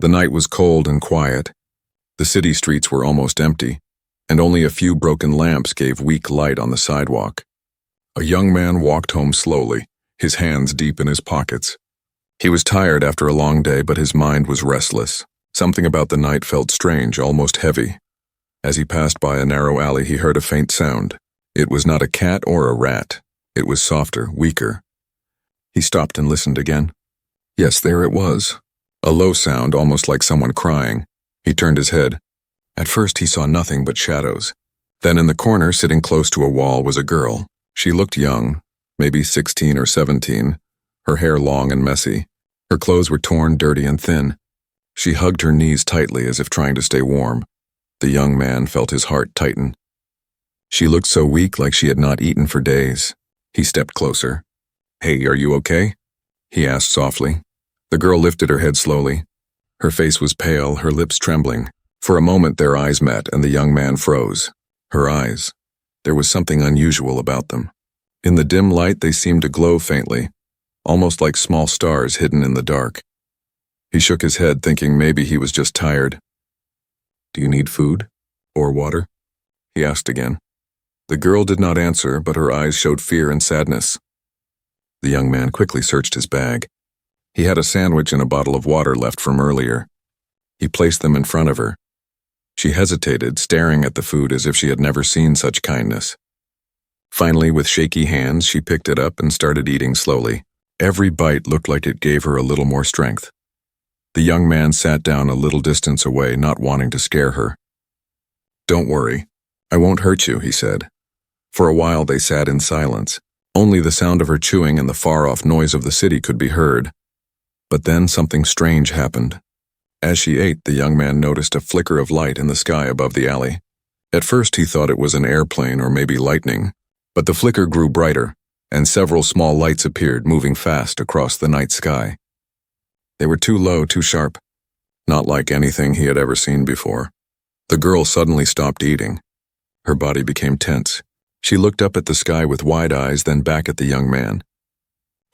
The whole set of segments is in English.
The night was cold and quiet. The city streets were almost empty, and only a few broken lamps gave weak light on the sidewalk. A young man walked home slowly, his hands deep in his pockets. He was tired after a long day, but his mind was restless. Something about the night felt strange, almost heavy. As he passed by a narrow alley, he heard a faint sound. It was not a cat or a rat. It was softer, weaker. He stopped and listened again. Yes, there it was. A low sound, almost like someone crying. He turned his head. At first he saw nothing but shadows. Then in the corner, sitting close to a wall, was a girl. She looked young, maybe 16 or 17, her hair long and messy. Her clothes were torn, dirty, and thin. She hugged her knees tightly as if trying to stay warm. The young man felt his heart tighten. She looked so weak, like she had not eaten for days. He stepped closer. "Hey, are you okay?" he asked softly. The girl lifted her head slowly. Her face was pale, her lips trembling. For a moment their eyes met, and the young man froze. Her eyes. There was something unusual about them. In the dim light they seemed to glow faintly, almost like small stars hidden in the dark. He shook his head, thinking maybe he was just tired. "Do you need food? Or water?" he asked again. The girl did not answer, but her eyes showed fear and sadness. The young man quickly searched his bag. He had a sandwich and a bottle of water left from earlier. He placed them in front of her. She hesitated, staring at the food as if she had never seen such kindness. Finally, with shaky hands, she picked it up and started eating slowly. Every bite looked like it gave her a little more strength. The young man sat down a little distance away, not wanting to scare her. "Don't worry. I won't hurt you," he said. For a while they sat in silence. Only the sound of her chewing and the far-off noise of the city could be heard. But then something strange happened. As she ate, the young man noticed a flicker of light in the sky above the alley. At first he thought it was an airplane or maybe lightning, but the flicker grew brighter, and several small lights appeared, moving fast across the night sky. They were too low, too sharp, not like anything he had ever seen before. The girl suddenly stopped eating. Her body became tense. She looked up at the sky with wide eyes, then back at the young man.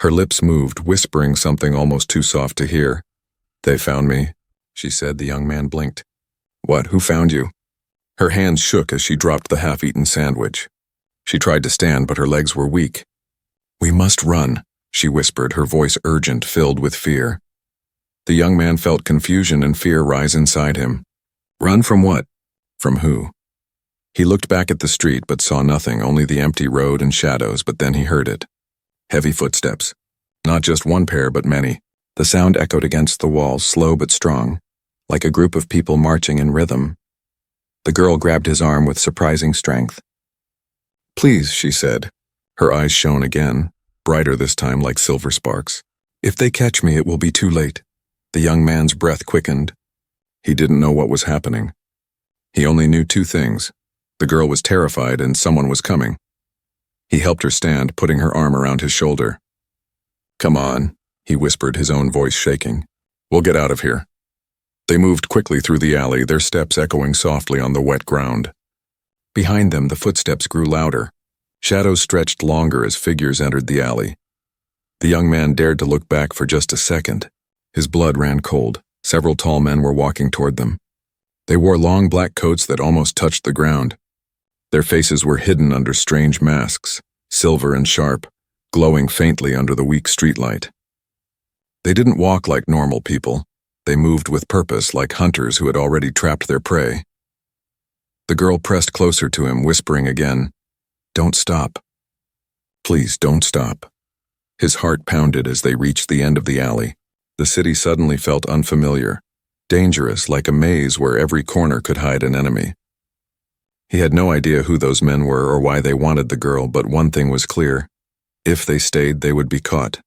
Her lips moved, whispering something almost too soft to hear. "They found me," she said. The young man blinked. "What? Who found you?" Her hands shook as she dropped the half-eaten sandwich. She tried to stand, but her legs were weak. "We must run," she whispered, her voice urgent, filled with fear. The young man felt confusion and fear rise inside him. Run from what? From who? He looked back at the street but saw nothing, only the empty road and shadows, but then he heard it. Heavy footsteps. Not just one pair, but many. The sound echoed against the walls, slow but strong, like a group of people marching in rhythm. The girl grabbed his arm with surprising strength. "Please," she said. Her eyes shone again, brighter this time like silver sparks. "If they catch me, it will be too late." The young man's breath quickened. He didn't know what was happening. He only knew two things. The girl was terrified and someone was coming. He helped her stand, putting her arm around his shoulder. "Come on," he whispered, his own voice shaking. "We'll get out of here." They moved quickly through the alley, their steps echoing softly on the wet ground. Behind them, the footsteps grew louder. Shadows stretched longer as figures entered the alley. The young man dared to look back for just a second. His blood ran cold. Several tall men were walking toward them. They wore long black coats that almost touched the ground. Their faces were hidden under strange masks, silver and sharp, glowing faintly under the weak streetlight. They didn't walk like normal people. They moved with purpose, like hunters who had already trapped their prey. The girl pressed closer to him, whispering again, "Don't stop. Please don't stop." His heart pounded as they reached the end of the alley. The city suddenly felt unfamiliar, dangerous, like a maze where every corner could hide an enemy. He had no idea who those men were or why they wanted the girl, but one thing was clear. If they stayed, they would be caught.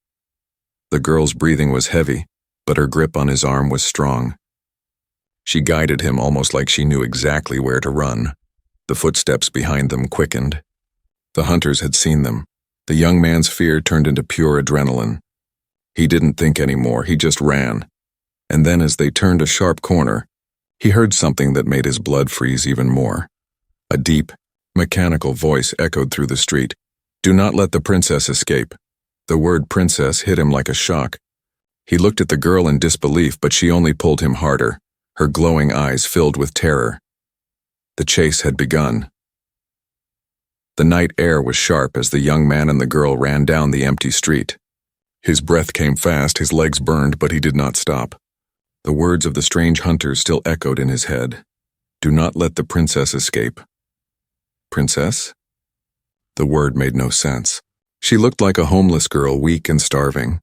The girl's breathing was heavy, but her grip on his arm was strong. She guided him almost like she knew exactly where to run. The footsteps behind them quickened. The hunters had seen them. The young man's fear turned into pure adrenaline. He didn't think anymore, he just ran. And then as they turned a sharp corner, he heard something that made his blood freeze even more. A deep, mechanical voice echoed through the street. "Do not let the princess escape." The word princess hit him like a shock. He looked at the girl in disbelief, but she only pulled him harder, her glowing eyes filled with terror. The chase had begun. The night air was sharp as the young man and the girl ran down the empty street. His breath came fast, his legs burned, but he did not stop. The words of the strange hunters still echoed in his head. Do not let the princess escape. Princess? The word made no sense. She looked like a homeless girl, weak and starving.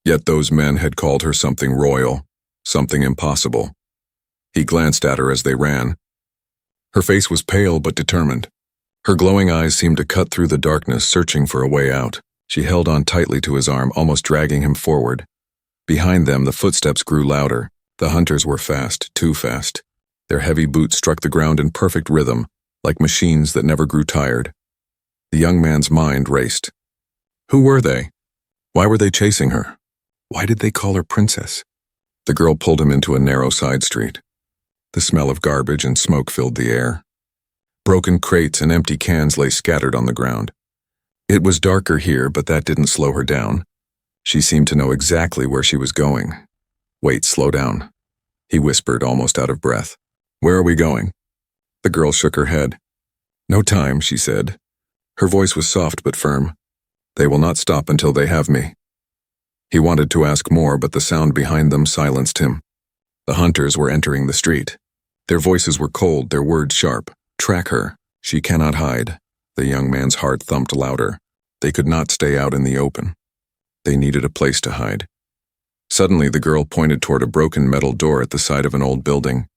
Yet those men had called her something royal, something impossible. He glanced at her as they ran. Her face was pale but determined. Her glowing eyes seemed to cut through the darkness, searching for a way out. She held on tightly to his arm, almost dragging him forward. Behind them, the footsteps grew louder. The hunters were fast, too fast. Their heavy boots struck the ground in perfect rhythm, like machines that never grew tired. The young man's mind raced. Who were they? Why were they chasing her? Why did they call her princess? The girl pulled him into a narrow side street. The smell of garbage and smoke filled the air. Broken crates and empty cans lay scattered on the ground. It was darker here, but that didn't slow her down. She seemed to know exactly where she was going. Wait, slow down, he whispered, almost out of breath. Where are we going? The girl shook her head. No time, she said. Her voice was soft but firm. They will not stop until they have me. He wanted to ask more, but the sound behind them silenced him. The hunters were entering the street. Their voices were cold, their words sharp. Track her. She cannot hide. The young man's heart thumped louder. They could not stay out in the open. They needed a place to hide. Suddenly, the girl pointed toward a broken metal door at the side of an old building.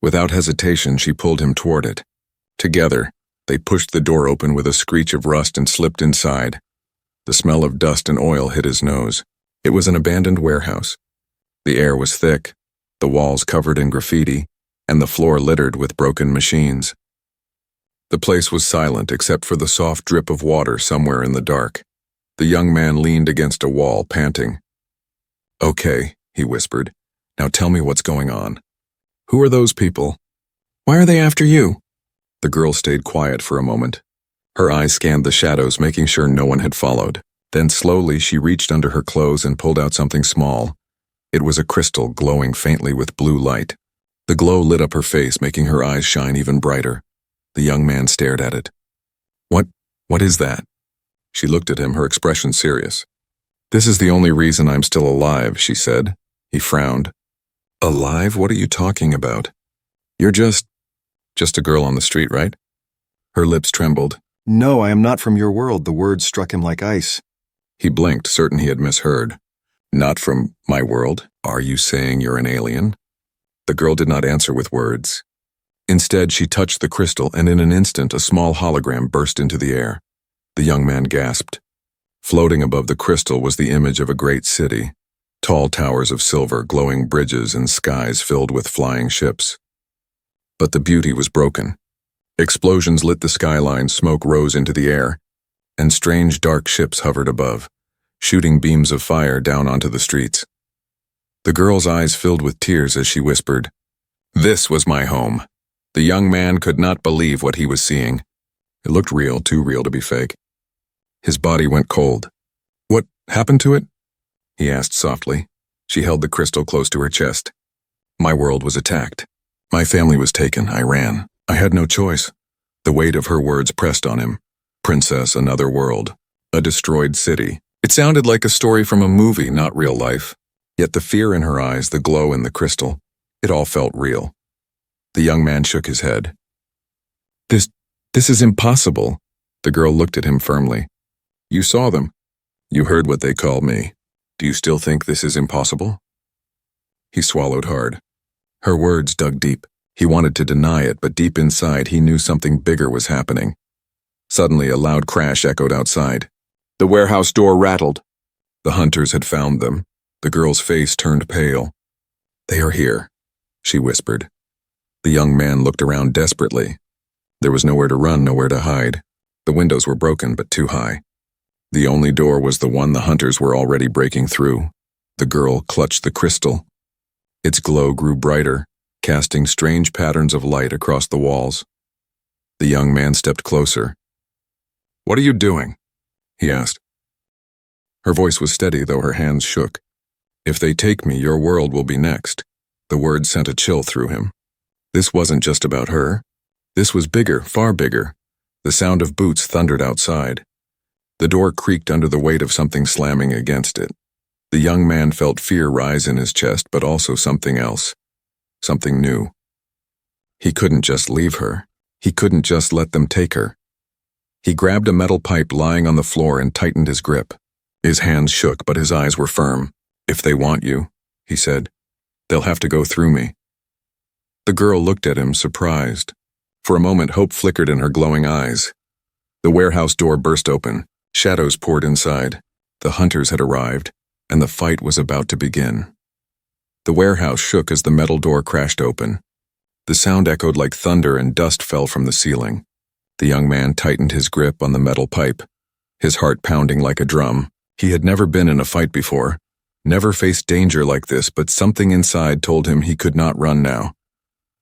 Without hesitation, she pulled him toward it. Together, they pushed the door open with a screech of rust and slipped inside. The smell of dust and oil hit his nose. It was an abandoned warehouse. The air was thick, the walls covered in graffiti, and the floor littered with broken machines. The place was silent except for the soft drip of water somewhere in the dark. The young man leaned against a wall, panting. Okay, he whispered. Now tell me what's going on. Who are those people? Why are they after you? The girl stayed quiet for a moment. Her eyes scanned the shadows, making sure no one had followed. Then slowly she reached under her clothes and pulled out something small. It was a crystal glowing faintly with blue light. The glow lit up her face, making her eyes shine even brighter. The young man stared at it. What is that? She looked at him, her expression serious. This is the only reason I'm still alive, she said. He frowned. Alive? What are you talking about? You're just a girl on the street, right? Her lips trembled. No, I am not from your world. The words struck him like ice. He blinked, certain he had misheard. Not from my world? Are you saying you're an alien? The girl did not answer with words. Instead, she touched the crystal, and in an instant, a small hologram burst into the air. The young man gasped. Floating above the crystal was the image of a great city. Tall towers of silver, glowing bridges, and skies filled with flying ships. But the beauty was broken. Explosions lit the skyline, smoke rose into the air, and strange dark ships hovered above, shooting beams of fire down onto the streets. The girl's eyes filled with tears as she whispered, "This was my home." The young man could not believe what he was seeing. It looked real, too real to be fake. His body went cold. What happened to it? He asked softly. She held the crystal close to her chest. My world was attacked. My family was taken. I ran. I had no choice. The weight of her words pressed on him. Princess, another world. A destroyed city. It sounded like a story from a movie, not real life. Yet the fear in her eyes, the glow in the crystal, it all felt real. The young man shook his head. This is impossible. The girl looked at him firmly. You saw them. You heard what they called me. Do you still think this is impossible? He swallowed hard. Her words dug deep. He wanted to deny it, but deep inside he knew something bigger was happening. Suddenly a loud crash echoed outside. The warehouse door rattled. The hunters had found them. The girl's face turned pale. They are here, she whispered. The young man looked around desperately. There was nowhere to run, nowhere to hide. The windows were broken, but too high. The only door was the one the hunters were already breaking through. The girl clutched the crystal. Its glow grew brighter, casting strange patterns of light across the walls. The young man stepped closer. What are you doing? He asked. Her voice was steady, though her hands shook. If they take me, your world will be next. The words sent a chill through him. This wasn't just about her. This was bigger, far bigger. The sound of boots thundered outside. The door creaked under the weight of something slamming against it. The young man felt fear rise in his chest, but also something else. Something new. He couldn't just leave her. He couldn't just let them take her. He grabbed a metal pipe lying on the floor and tightened his grip. His hands shook, but his eyes were firm. If they want you, he said, they'll have to go through me. The girl looked at him, surprised. For a moment, hope flickered in her glowing eyes. The warehouse door burst open. Shadows poured inside. The hunters had arrived, and the fight was about to begin. The warehouse shook as the metal door crashed open. The sound echoed like thunder and dust fell from the ceiling. The young man tightened his grip on the metal pipe, his heart pounding like a drum. He had never been in a fight before, never faced danger like this, but something inside told him he could not run now.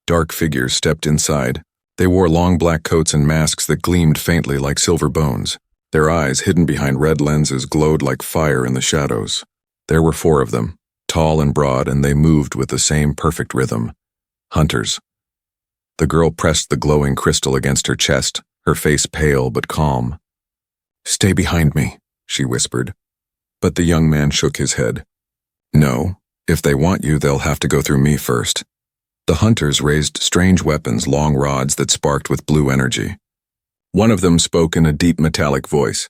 Dark figures stepped inside. They wore long black coats and masks that gleamed faintly like silver bones. Their eyes, hidden behind red lenses, glowed like fire in the shadows. There were 4 of them, tall and broad, and they moved with the same perfect rhythm. Hunters. The girl pressed the glowing crystal against her chest, her face pale but calm. "Stay behind me," she whispered. But the young man shook his head. "No, if they want you, they'll have to go through me first." The hunters raised strange weapons, long rods that sparked with blue energy. One of them spoke in a deep metallic voice.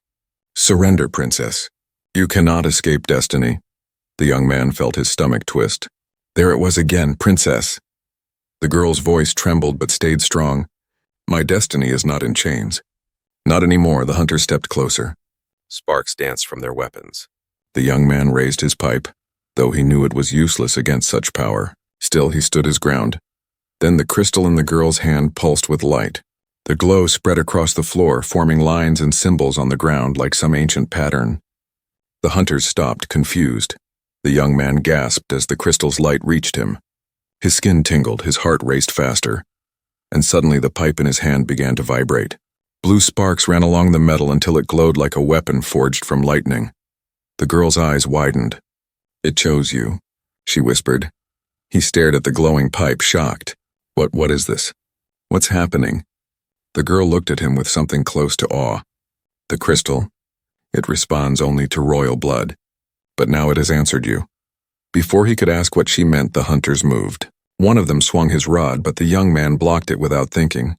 "Surrender, princess. You cannot escape destiny." The young man felt his stomach twist. There it was again, princess. The girl's voice trembled but stayed strong. "My destiny is not in chains." Not anymore. The hunter stepped closer. Sparks danced from their weapons. The young man raised his pipe, though he knew it was useless against such power. Still, he stood his ground. Then the crystal in the girl's hand pulsed with light. The glow spread across the floor, forming lines and symbols on the ground like some ancient pattern. The hunters stopped, confused. The young man gasped as the crystal's light reached him. His skin tingled, his heart raced faster. And suddenly the pipe in his hand began to vibrate. Blue sparks ran along the metal until it glowed like a weapon forged from lightning. The girl's eyes widened. "It chose you," she whispered. He stared at the glowing pipe, shocked. What is this? What's happening?" The girl looked at him with something close to awe. "The crystal. It responds only to royal blood. But now it has answered you." Before he could ask what she meant, the hunters moved. One of them swung his rod, but the young man blocked it without thinking.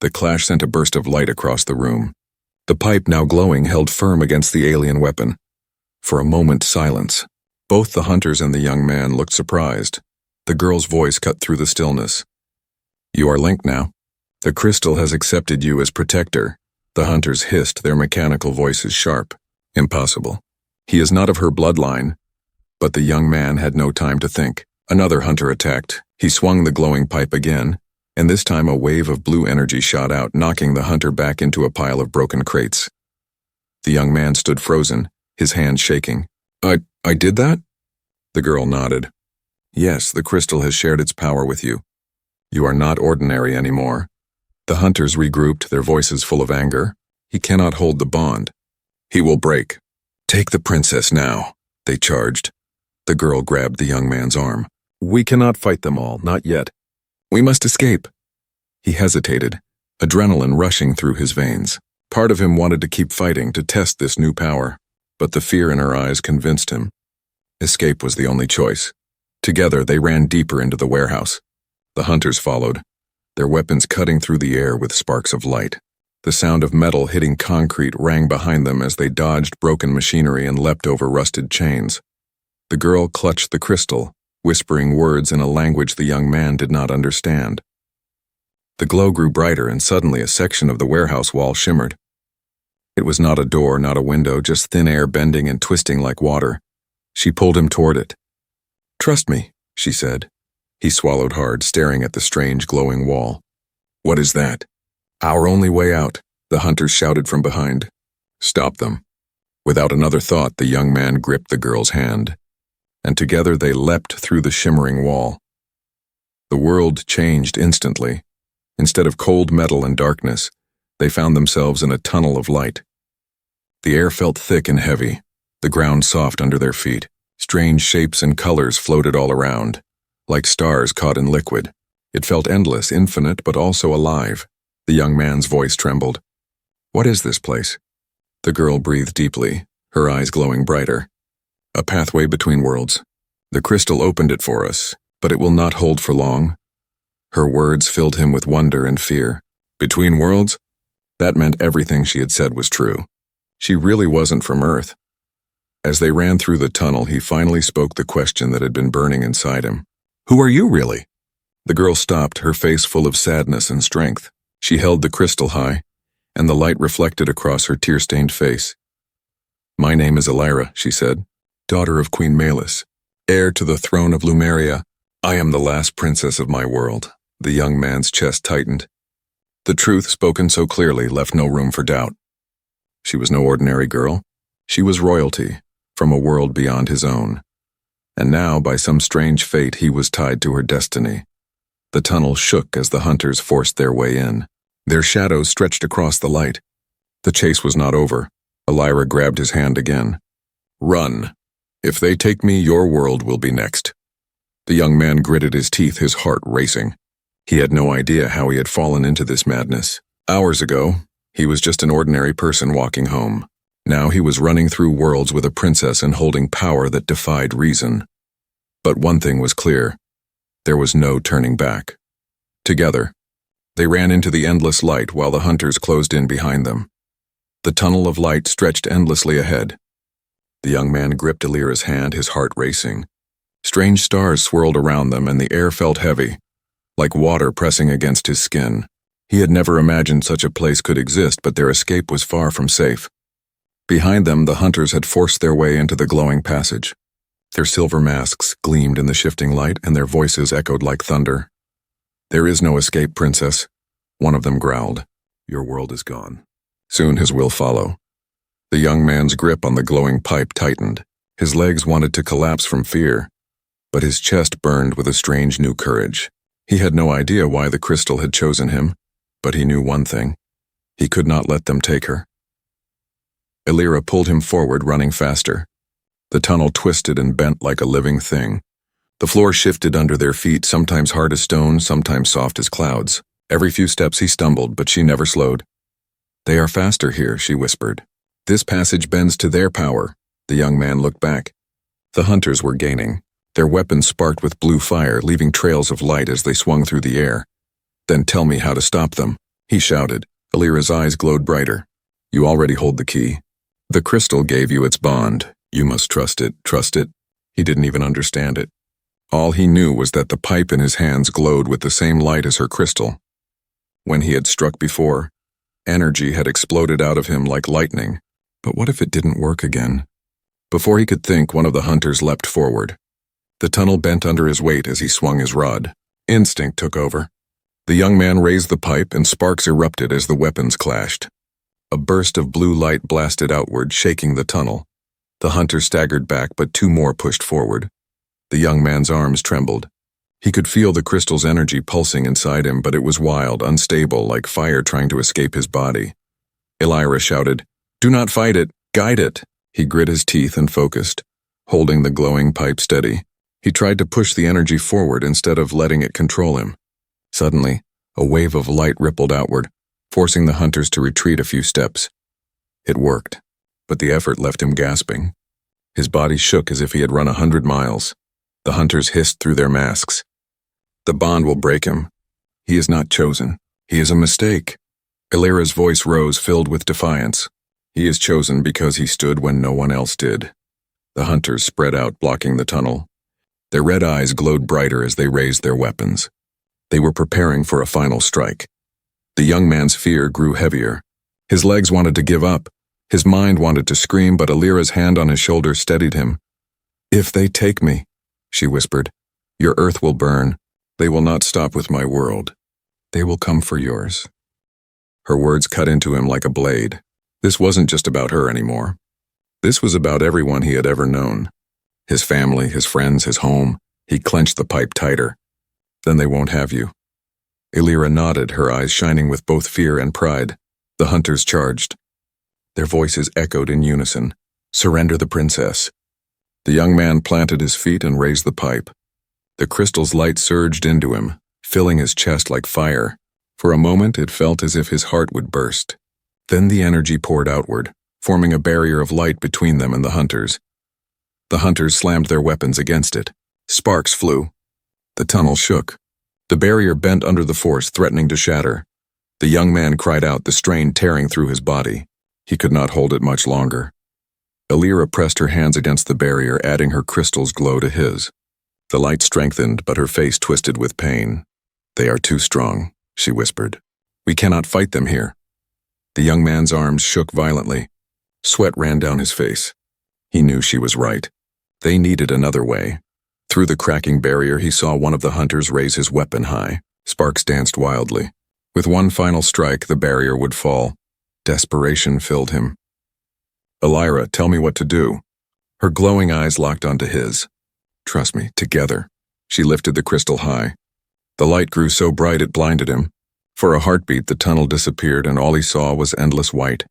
The clash sent a burst of light across the room. The pipe, now glowing, held firm against the alien weapon. For a moment, silence. Both the hunters and the young man looked surprised. The girl's voice cut through the stillness. "You are linked now. The crystal has accepted you as protector." The hunters hissed, their mechanical voices sharp. "Impossible. He is not of her bloodline." But the young man had no time to think. Another hunter attacked. He swung the glowing pipe again, and this time a wave of blue energy shot out, knocking the hunter back into a pile of broken crates. The young man stood frozen, his hands shaking. I did that?" The girl nodded. "Yes, the crystal has shared its power with you. You are not ordinary anymore." The hunters regrouped, their voices full of anger. "He cannot hold the bond. He will break. Take the princess now," they charged. The girl grabbed the young man's arm. "We cannot fight them all, not yet. We must escape." He hesitated, adrenaline rushing through his veins. Part of him wanted to keep fighting, to test this new power, but the fear in her eyes convinced him. Escape was the only choice. Together, they ran deeper into the warehouse. The hunters followed, their weapons cutting through the air with sparks of light. The sound of metal hitting concrete rang behind them as they dodged broken machinery and leapt over rusted chains. The girl clutched the crystal, whispering words in a language the young man did not understand. The glow grew brighter, and suddenly a section of the warehouse wall shimmered. It was not a door, not a window, just thin air bending and twisting like water. She pulled him toward it. "Trust me," she said. He swallowed hard, staring at the strange glowing wall. "What is that?" "Our only way out," the hunters shouted from behind. "Stop them." Without another thought, the young man gripped the girl's hand, and together they leapt through the shimmering wall. The world changed instantly. Instead of cold metal and darkness, they found themselves in a tunnel of light. The air felt thick and heavy, the ground soft under their feet. Strange shapes and colors floated all around, like stars caught in liquid. It felt endless, infinite, but also alive. The young man's voice trembled. "What is this place?" The girl breathed deeply, her eyes glowing brighter. "A pathway between worlds. The crystal opened it for us, but it will not hold for long." Her words filled him with wonder and fear. Between worlds? That meant everything she had said was true. She really wasn't from Earth. As they ran through the tunnel, he finally spoke the question that had been burning inside him. "Who are you really?" The girl stopped, her face full of sadness and strength. She held the crystal high, and the light reflected across her tear-stained face. "My name is Elira," she said, "daughter of Queen Malus, heir to the throne of Lumeria. I am the last princess of my world." The young man's chest tightened. The truth, spoken so clearly, left no room for doubt. She was no ordinary girl. She was royalty, from a world beyond his own. And now, by some strange fate, he was tied to her destiny. The tunnel shook as the hunters forced their way in. Their shadows stretched across the light. The chase was not over. Elira grabbed his hand again. "Run. If they take me, your world will be next." The young man gritted his teeth, his heart racing. He had no idea how he had fallen into this madness. Hours ago, he was just an ordinary person walking home. Now he was running through worlds with a princess and holding power that defied reason. But one thing was clear. There was no turning back. Together, they ran into the endless light while the hunters closed in behind them. The tunnel of light stretched endlessly ahead. The young man gripped Elira's hand, his heart racing. Strange stars swirled around them, and the air felt heavy, like water pressing against his skin. He had never imagined such a place could exist, but their escape was far from safe. Behind them, the hunters had forced their way into the glowing passage. Their silver masks gleamed in the shifting light, and their voices echoed like thunder. "There is no escape, princess," one of them growled. "Your world is gone. Soon his will follow." The young man's grip on the glowing pipe tightened. His legs wanted to collapse from fear, but his chest burned with a strange new courage. He had no idea why the crystal had chosen him, but he knew one thing. He could not let them take her. Elira pulled him forward, running faster. The tunnel twisted and bent like a living thing. The floor shifted under their feet, sometimes hard as stone, sometimes soft as clouds. Every few steps he stumbled, but she never slowed. "They are faster here," she whispered. "This passage bends to their power." The young man looked back. The hunters were gaining. Their weapons sparked with blue fire, leaving trails of light as they swung through the air. "Then tell me how to stop them," he shouted. Elira's eyes glowed brighter. "You already hold the key. The crystal gave you its bond. You must trust it, trust it." He didn't even understand it. All he knew was that the pipe in his hands glowed with the same light as her crystal. When he had struck before, energy had exploded out of him like lightning. But what if it didn't work again? Before he could think, one of the hunters leapt forward. The tunnel bent under his weight as he swung his rod. Instinct took over. The young man raised the pipe, and sparks erupted as the weapons clashed. A burst of blue light blasted outward, shaking the tunnel. The hunter staggered back, but two more pushed forward. The young man's arms trembled. He could feel the crystal's energy pulsing inside him, but it was wild, unstable, like fire trying to escape his body. Elira shouted, "Do not fight it, guide it." He grit his teeth and focused, holding the glowing pipe steady. He tried to push the energy forward instead of letting it control him. Suddenly, a wave of light rippled outward, forcing the hunters to retreat a few steps. It worked, but the effort left him gasping. His body shook as if he had run 100 miles. The hunters hissed through their masks. "The bond will break him. He is not chosen. He is a mistake." Elira's voice rose, filled with defiance. "He is chosen because he stood when no one else did." The hunters spread out, blocking the tunnel. Their red eyes glowed brighter as they raised their weapons. They were preparing for a final strike. The young man's fear grew heavier. His legs wanted to give up. His mind wanted to scream, but Elira's hand on his shoulder steadied him. "If they take me," she whispered, "your earth will burn. They will not stop with my world. They will come for yours." Her words cut into him like a blade. This wasn't just about her anymore. This was about everyone he had ever known. His family, his friends, his home. He clenched the pipe tighter. "Then they won't have you." Elira nodded, her eyes shining with both fear and pride. The hunters charged. Their voices echoed in unison. "Surrender the princess." The young man planted his feet and raised the pipe. The crystal's light surged into him, filling his chest like fire. For a moment, it felt as if his heart would burst. Then the energy poured outward, forming a barrier of light between them and the hunters. The hunters slammed their weapons against it. Sparks flew. The tunnel shook. The barrier bent under the force, threatening to shatter. The young man cried out, the strain tearing through his body. He could not hold it much longer. Elira pressed her hands against the barrier, adding her crystal's glow to his. The light strengthened, but her face twisted with pain. "They are too strong," she whispered. "We cannot fight them here." The young man's arms shook violently. Sweat ran down his face. He knew she was right. They needed another way. Through the cracking barrier, he saw one of the hunters raise his weapon high. Sparks danced wildly. With one final strike, the barrier would fall. Desperation filled him. "Elira, tell me what to do." Her glowing eyes locked onto his. "Trust me, together." She lifted the crystal high. The light grew so bright it blinded him. For a heartbeat, the tunnel disappeared and all he saw was endless white.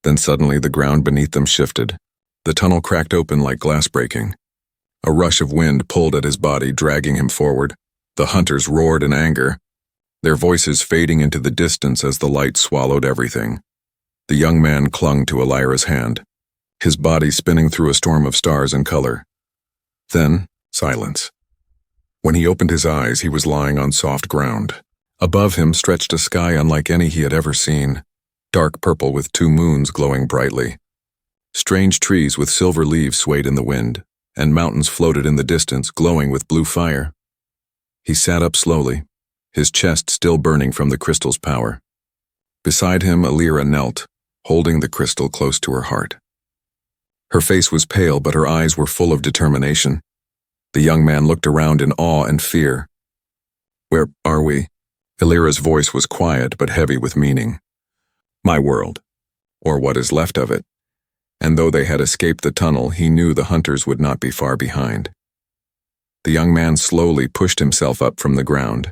Then suddenly the ground beneath them shifted. The tunnel cracked open like glass breaking. A rush of wind pulled at his body, dragging him forward. The hunters roared in anger, their voices fading into the distance as the light swallowed everything. The young man clung to Elira's hand, his body spinning through a storm of stars and color. Then, silence. When he opened his eyes, he was lying on soft ground. Above him stretched a sky unlike any he had ever seen, dark purple with 2 moons glowing brightly. Strange trees with silver leaves swayed in the wind, and mountains floated in the distance, glowing with blue fire. He sat up slowly, his chest still burning from the crystal's power. Beside him, Elira knelt, holding the crystal close to her heart. Her face was pale, but her eyes were full of determination. The young man looked around in awe and fear. "Where are we?" Elira's voice was quiet but heavy with meaning. "My world, or what is left of it." And though they had escaped the tunnel, he knew the hunters would not be far behind. The young man slowly pushed himself up from the ground.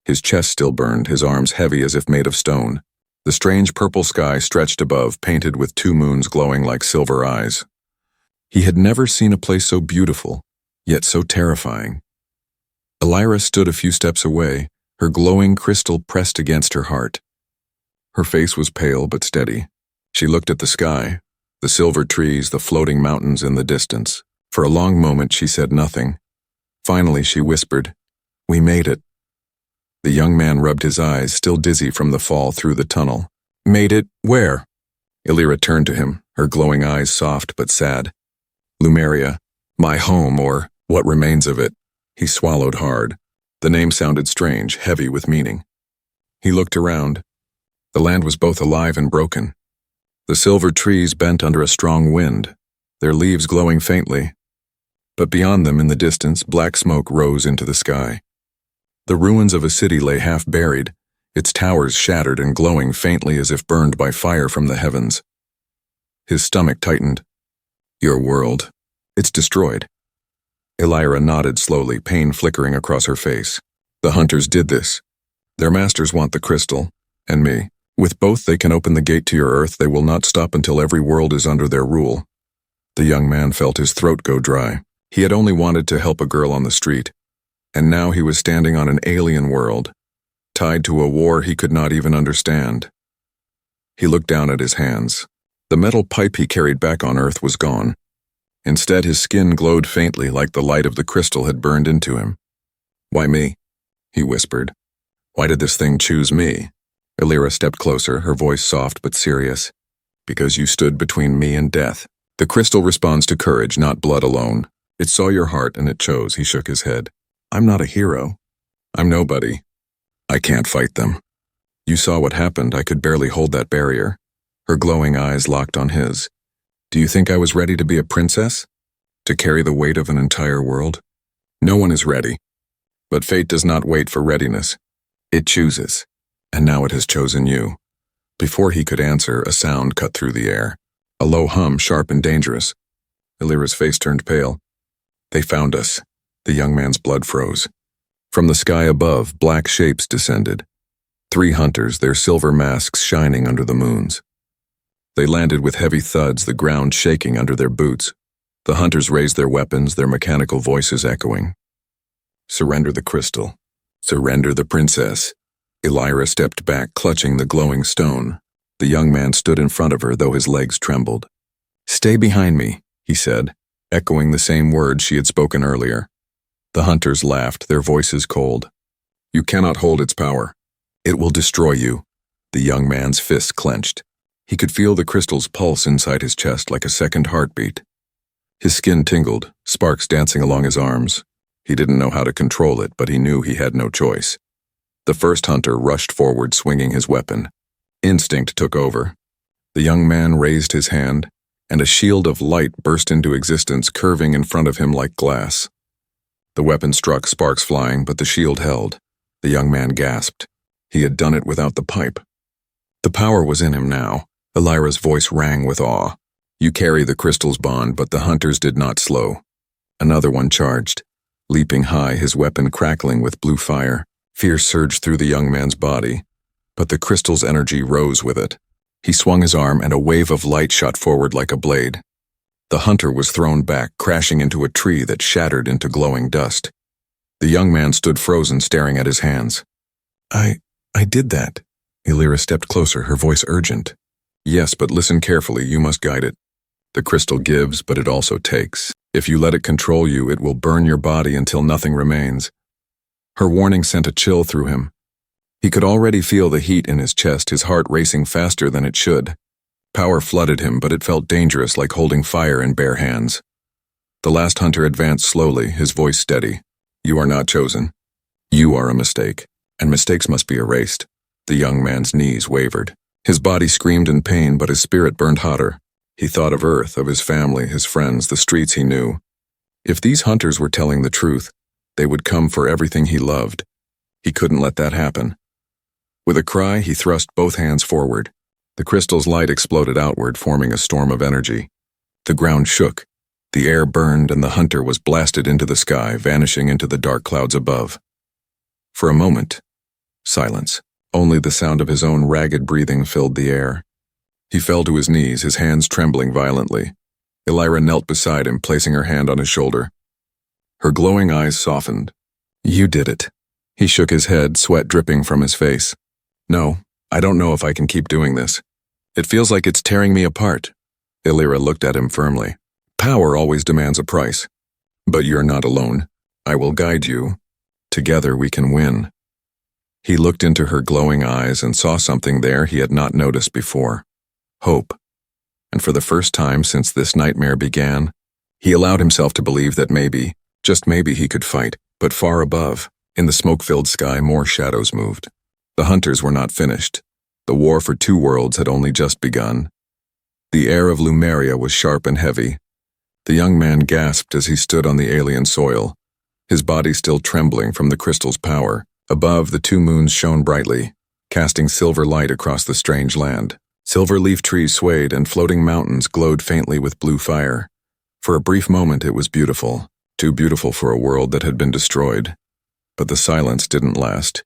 His chest still burned, his arms heavy as if made of stone. The strange purple sky stretched above, painted with 2 moons glowing like silver eyes. He had never seen a place so beautiful, yet so terrifying. Elira stood a few steps away, her glowing crystal pressed against her heart. Her face was pale but steady. She looked at the sky, the silver trees, the floating mountains in the distance. For a long moment she said nothing. Finally she whispered, "We made it." The young man rubbed his eyes, still dizzy from the fall through the tunnel. "Made it where?" Elira turned to him, her glowing eyes soft but sad. "Lumeria, my home, or what remains of it." He swallowed hard. The name sounded strange, heavy with meaning. He looked around. The land was both alive and broken. The silver trees bent under a strong wind, their leaves glowing faintly. But beyond them, in the distance, black smoke rose into the sky. The ruins of a city lay half buried, its towers shattered and glowing faintly as if burned by fire from the heavens. His stomach tightened. "Your world, it's destroyed." Elira nodded slowly, pain flickering across her face. "The hunters did this. Their masters want the crystal, and me. With both they can open the gate to your earth. They will not stop until every world is under their rule." The young man felt his throat go dry. He had only wanted to help a girl on the street, and now he was standing on an alien world, tied to a war he could not even understand. He looked down at his hands. The metal pipe he carried back on Earth was gone. Instead, his skin glowed faintly like the light of the crystal had burned into him. "Why me?" he whispered. "Why did this thing choose me?" Elira stepped closer, her voice soft but serious. "Because you stood between me and death. The crystal responds to courage, not blood alone. It saw your heart and it chose." He shook his head. "I'm not a hero. I'm nobody. I can't fight them. You saw what happened. I could barely hold that barrier." Her glowing eyes locked on his. "Do you think I was ready to be a princess? To carry the weight of an entire world? No one is ready. But fate does not wait for readiness. It chooses. And now it has chosen you." Before he could answer, a sound cut through the air. A low hum, sharp and dangerous. Elira's face turned pale. "They found us." The young man's blood froze. From the sky above, black shapes descended. 3 hunters, their silver masks shining under the moons. They landed with heavy thuds, the ground shaking under their boots. The hunters raised their weapons, their mechanical voices echoing. Surrender the crystal. Surrender the princess. Elira stepped back, clutching the glowing stone. The young man stood in front of her, though his legs trembled. Stay behind me, he said, echoing the same words she had spoken earlier. The hunters laughed, their voices cold. You cannot hold its power. It will destroy you. The young man's fists clenched. He could feel the crystal's pulse inside his chest like a second heartbeat. His skin tingled, sparks dancing along his arms. He didn't know how to control it, but he knew he had no choice. The first hunter rushed forward, swinging his weapon. Instinct took over. The young man raised his hand, and a shield of light burst into existence, curving in front of him like glass. The weapon struck, sparks flying, but the shield held. The young man gasped. He had done it without the pipe. The power was in him now. Elira's voice rang with awe. You carry the crystal's bond, but the hunters did not slow. Another one charged. Leaping high, his weapon crackling with blue fire. Fear surged through the young man's body, but the crystal's energy rose with it. He swung his arm, and a wave of light shot forward like a blade. The hunter was thrown back, crashing into a tree that shattered into glowing dust. The young man stood frozen, staring at his hands. I did that. Elira stepped closer, her voice urgent. Yes, but listen carefully, you must guide it. The crystal gives, but it also takes. If you let it control you, it will burn your body until nothing remains. Her warning sent a chill through him. He could already feel the heat in his chest, his heart racing faster than it should. Power flooded him, but it felt dangerous, like holding fire in bare hands. The last hunter advanced slowly, his voice steady. You are not chosen. You are a mistake, and mistakes must be erased. The young man's knees wavered. His body screamed in pain, but his spirit burned hotter. He thought of Earth, of his family, his friends, the streets he knew. If these hunters were telling the truth, they would come for everything he loved. He couldn't let that happen. With a cry, he thrust both hands forward. The crystal's light exploded outward, forming a storm of energy. The ground shook. The air burned, and the hunter was blasted into the sky, vanishing into the dark clouds above. For a moment, silence. Only the sound of his own ragged breathing filled the air. He fell to his knees, his hands trembling violently. Elira knelt beside him, placing her hand on his shoulder. Her glowing eyes softened. You did it. He shook his head, sweat dripping from his face. No, I don't know if I can keep doing this. It feels like it's tearing me apart. Elira looked at him firmly. Power always demands a price. But you're not alone. I will guide you. Together we can win. He looked into her glowing eyes and saw something there he had not noticed before. Hope. And for the first time since this nightmare began, he allowed himself to believe that maybe, just maybe, he could fight. But far above, in the smoke-filled sky, more shadows moved. The hunters were not finished. The war for two worlds had only just begun. The air of Lumeria was sharp and heavy. The young man gasped as he stood on the alien soil, his body still trembling from the crystal's power. Above, the two moons shone brightly, casting silver light across the strange land. Silver leaf trees swayed, and floating mountains glowed faintly with blue fire. For a brief moment it was beautiful, too beautiful for a world that had been destroyed. But the silence didn't last.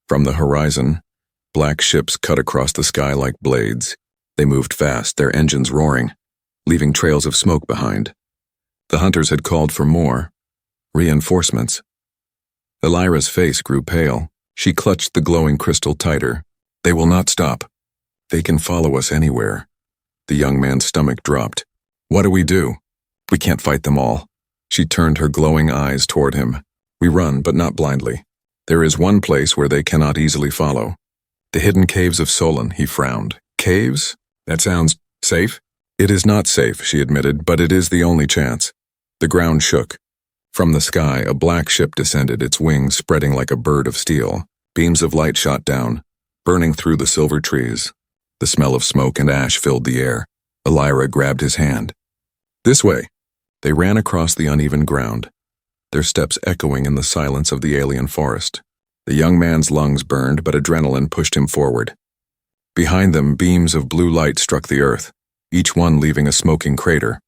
From the horizon, black ships cut across the sky like blades. They moved fast, their engines roaring, leaving trails of smoke behind. The hunters had called for more. Reinforcements. Elira's face grew pale. She clutched the glowing crystal tighter. They will not stop. They can follow us anywhere. The young man's stomach dropped. What do we do? We can't fight them all. She turned her glowing eyes toward him. We run, but not blindly. There is one place where they cannot easily follow. The hidden caves of Solon, he frowned. Caves? That sounds safe? It is not safe, she admitted, but it is the only chance. The ground shook. From the sky, a black ship descended, its wings spreading like a bird of steel. Beams of light shot down, burning through the silver trees. The smell of smoke and ash filled the air. Elira grabbed his hand. This way. They ran across the uneven ground, their steps echoing in the silence of the alien forest. The young man's lungs burned, but adrenaline pushed him forward. Behind them, beams of blue light struck the earth, each one leaving a smoking crater.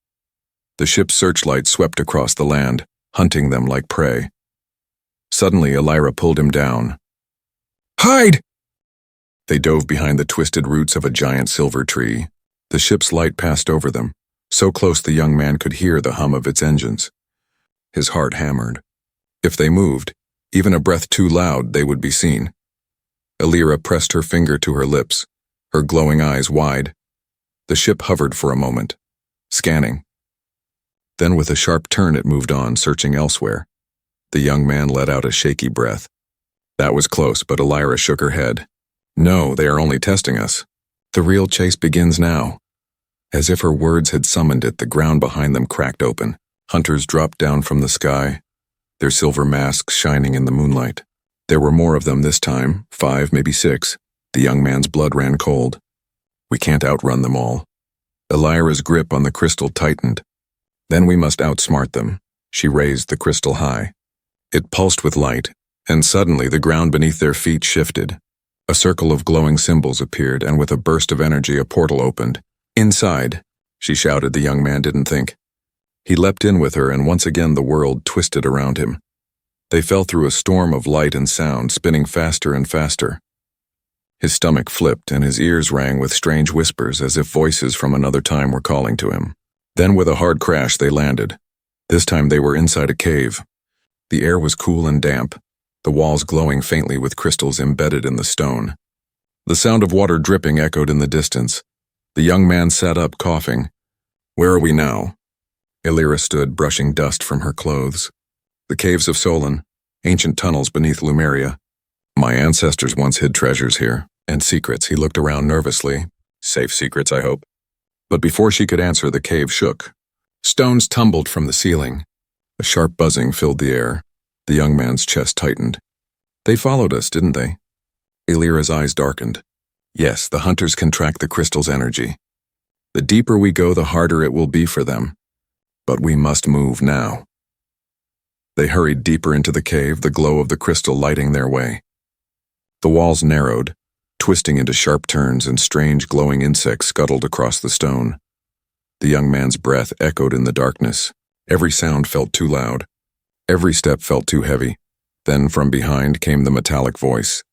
The ship's searchlight swept across the land, hunting them like prey. Suddenly, Elira pulled him down. Hide! They dove behind the twisted roots of a giant silver tree. The ship's light passed over them, so close the young man could hear the hum of its engines. His heart hammered. If they moved, even a breath too loud, they would be seen. Elira pressed her finger to her lips, her glowing eyes wide. The ship hovered for a moment, scanning. Then with a sharp turn it moved on, searching elsewhere. The young man let out a shaky breath. That was close, but Elira shook her head. No, they are only testing us. The real chase begins now. As if her words had summoned it, the ground behind them cracked open. Hunters dropped down from the sky, their silver masks shining in the moonlight. There were more of them this time, 5, maybe 6. The young man's blood ran cold. We can't outrun them all. Elira's grip on the crystal tightened. Then we must outsmart them. She raised the crystal high. It pulsed with light, and suddenly the ground beneath their feet shifted. A circle of glowing symbols appeared, and with a burst of energy a portal opened. Inside, she shouted. The young man didn't think. He leapt in with her, and once again the world twisted around him. They fell through a storm of light and sound, spinning faster and faster. His stomach flipped, and his ears rang with strange whispers, as if voices from another time were calling to him. Then with a hard crash they landed. This time they were inside a cave. The air was cool and damp, the walls glowing faintly with crystals embedded in the stone. The sound of water dripping echoed in the distance. The young man sat up, coughing. Where are we now? Elira stood, brushing dust from her clothes. The caves of Solon, ancient tunnels beneath Lumeria. My ancestors once hid treasures here, and secrets. He looked around nervously. Safe secrets, I hope. But before she could answer, the cave shook. Stones tumbled from the ceiling. A sharp buzzing filled the air. The young man's chest tightened. They followed us, didn't they? Elira's eyes darkened. Yes, the hunters can track the crystal's energy. The deeper we go, the harder it will be for them. But we must move now. They hurried deeper into the cave, the glow of the crystal lighting their way. The walls narrowed, twisting into sharp turns, and strange glowing insects scuttled across the stone. The young man's breath echoed in the darkness. Every sound felt too loud. Every step felt too heavy. Then from behind came the metallic voice.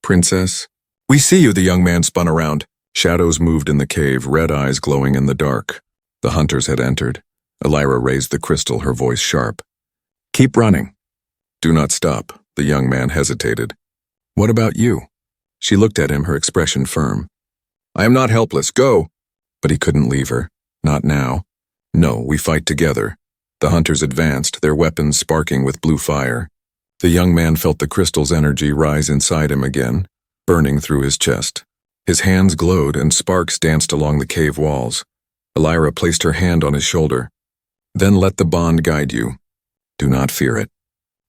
Princess? We see you, the young man spun around. Shadows moved in the cave, red eyes glowing in the dark. The hunters had entered. Elira raised the crystal, her voice sharp. Keep running. Do not stop. The young man hesitated. What about you? She looked at him, her expression firm. I am not helpless. Go. But he couldn't leave her. Not now. No, we fight together. The hunters advanced, their weapons sparking with blue fire. The young man felt the crystal's energy rise inside him again, burning through his chest. His hands glowed and sparks danced along the cave walls. Elira placed her hand on his shoulder. Then let the bond guide you. Do not fear it.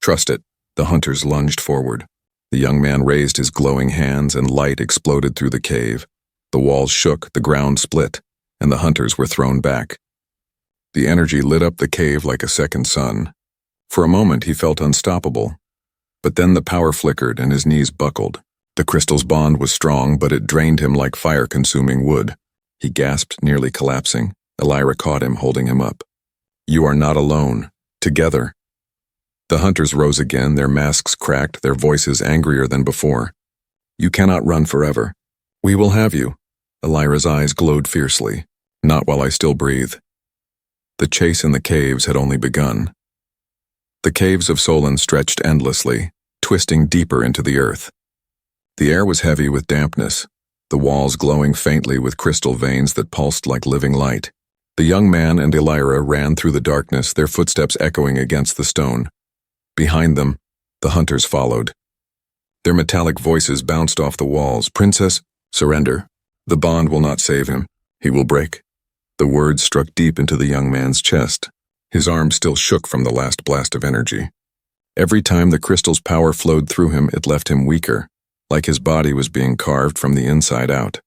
Trust it. The hunters lunged forward. The young man raised his glowing hands and light exploded through the cave. The walls shook, the ground split, and the hunters were thrown back. The energy lit up the cave like a second sun. For a moment he felt unstoppable. But then the power flickered and his knees buckled. The crystal's bond was strong, but it drained him like fire-consuming wood. He gasped, nearly collapsing. Elira caught him, holding him up. You are not alone. Together. The hunters rose again, their masks cracked, their voices angrier than before. You cannot run forever. We will have you. Elira's eyes glowed fiercely. Not while I still breathe. The chase in the caves had only begun. The caves of Solon stretched endlessly, twisting deeper into the earth. The air was heavy with dampness, the walls glowing faintly with crystal veins that pulsed like living light. The young man and Elira ran through the darkness, their footsteps echoing against the stone. Behind them, the hunters followed. Their metallic voices bounced off the walls. Princess, surrender. The bond will not save him. He will break. The words struck deep into the young man's chest. His arm still shook from the last blast of energy. Every time the crystal's power flowed through him, it left him weaker, like his body was being carved from the inside out.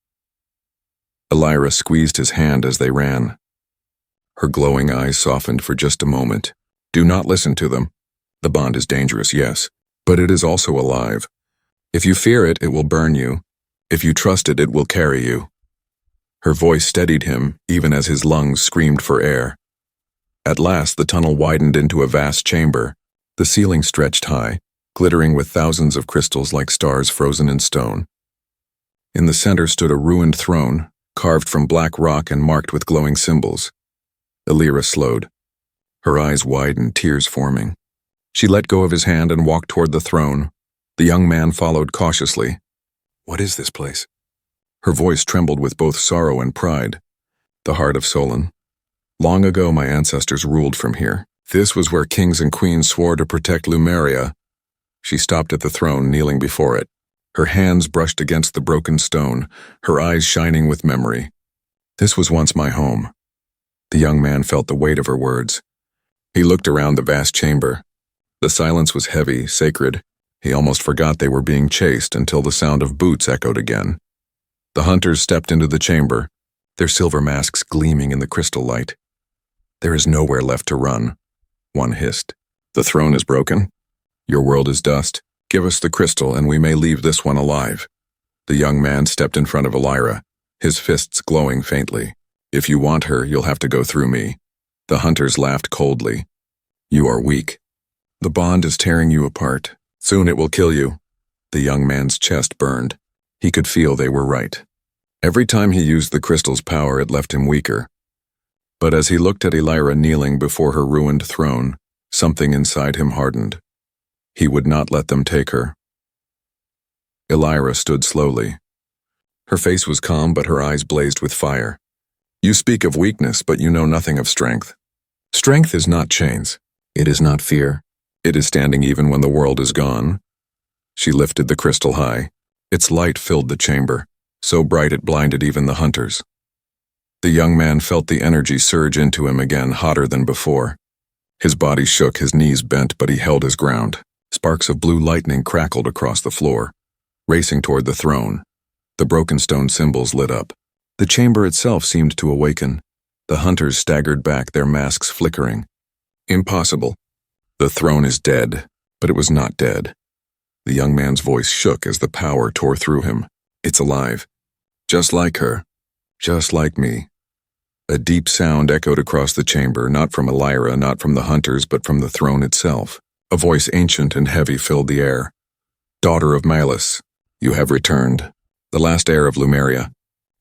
Elira squeezed his hand as they ran. Her glowing eyes softened for just a moment. Do not listen to them. The bond is dangerous, yes, but it is also alive. If you fear it, it will burn you. If you trust it, it will carry you. Her voice steadied him, even as his lungs screamed for air. At last, the tunnel widened into a vast chamber. The ceiling stretched high, glittering with thousands of crystals like stars frozen in stone. In the center stood a ruined throne, carved from black rock and marked with glowing symbols. Elira slowed. Her eyes widened, tears forming. She let go of his hand and walked toward the throne. The young man followed cautiously. "What is this place?" Her voice trembled with both sorrow and pride. "The heart of Solon. Long ago my ancestors ruled from here. This was where kings and queens swore to protect Lumeria." She stopped at the throne, kneeling before it. Her hands brushed against the broken stone, her eyes shining with memory. "This was once my home." The young man felt the weight of her words. He looked around the vast chamber. The silence was heavy, sacred. He almost forgot they were being chased until the sound of boots echoed again. The hunters stepped into the chamber, their silver masks gleaming in the crystal light. "There is nowhere left to run," one hissed. "The throne is broken. Your world is dust. Give us the crystal and we may leave this one alive." The young man stepped in front of Elira, his fists glowing faintly. "If you want her, you'll have to go through me." The hunters laughed coldly. "You are weak. The bond is tearing you apart. Soon it will kill you." The young man's chest burned. He could feel they were right. Every time he used the crystal's power, it left him weaker. But as he looked at Elira kneeling before her ruined throne, something inside him hardened. He would not let them take her. Elira stood slowly. Her face was calm, but her eyes blazed with fire. "You speak of weakness, but you know nothing of strength. Strength is not chains. It is not fear. It is standing even when the world is gone." She lifted the crystal high. Its light filled the chamber, so bright it blinded even the hunters. The young man felt the energy surge into him again, hotter than before. His body shook, his knees bent, but he held his ground. Sparks of blue lightning crackled across the floor. Racing toward the throne, the broken stone symbols lit up. The chamber itself seemed to awaken. The hunters staggered back, their masks flickering. "Impossible. The throne is dead," but it was not dead. The young man's voice shook as the power tore through him. "It's alive. Just like her. Just like me." A deep sound echoed across the chamber, not from Elira, not from the hunters, but from the throne itself. A voice ancient and heavy filled the air. "Daughter of Malus, you have returned, the last heir of Lumeria.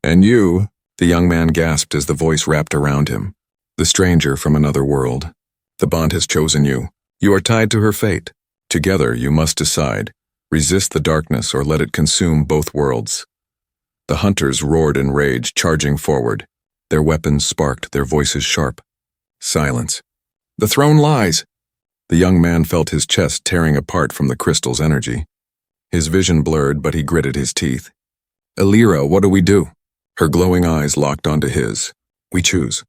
And you," the young man gasped as the voice wrapped around him. "The stranger from another world. The bond has chosen you. You are tied to her fate. Together you must decide. Resist the darkness or let it consume both worlds." The hunters roared in rage, charging forward. Their weapons sparked, their voices sharp. Silence. "The throne lies!" The young man felt his chest tearing apart from the crystal's energy. His vision blurred, but he gritted his teeth. "Elira, what do we do?" Her glowing eyes locked onto his. "We choose.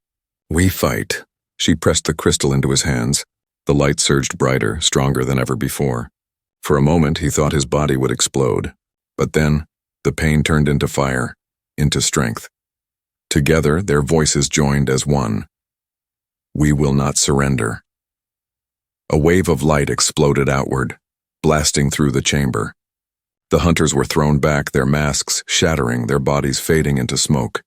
We fight." She pressed the crystal into his hands. The light surged brighter, stronger than ever before. For a moment, he thought his body would explode. But then, the pain turned into fire, into strength. Together, their voices joined as one. "We will not surrender." A wave of light exploded outward, blasting through the chamber. The hunters were thrown back, their masks shattering, their bodies fading into smoke.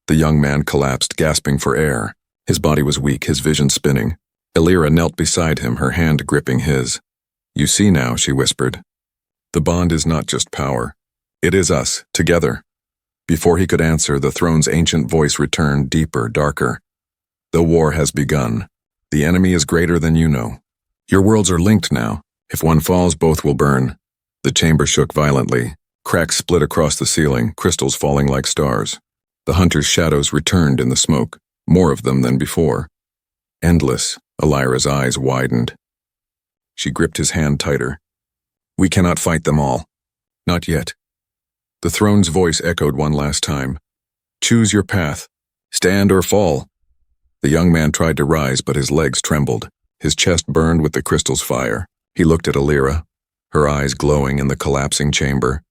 The young man collapsed, gasping for air. His body was weak, his vision spinning. Elira knelt beside him, her hand gripping his. "You see now," she whispered. "The bond is not just power. It is us, together." Before he could answer, the throne's ancient voice returned, deeper, darker. "The war has begun. The enemy is greater than you know. Your worlds are linked now. If one falls, both will burn." The chamber shook violently. Cracks split across the ceiling, crystals falling like stars. The hunters' shadows returned in the smoke, more of them than before. Endless, Elira's eyes widened. She gripped his hand tighter. "We cannot fight them all. Not yet." The throne's voice echoed one last time. "Choose your path. Stand or fall." The young man tried to rise, but his legs trembled. His chest burned with the crystal's fire. He looked at Elira, her eyes glowing in the collapsing chamber.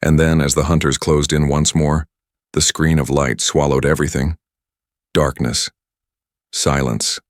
And then, as the hunters closed in once more, the screen of light swallowed everything. Darkness. Silence.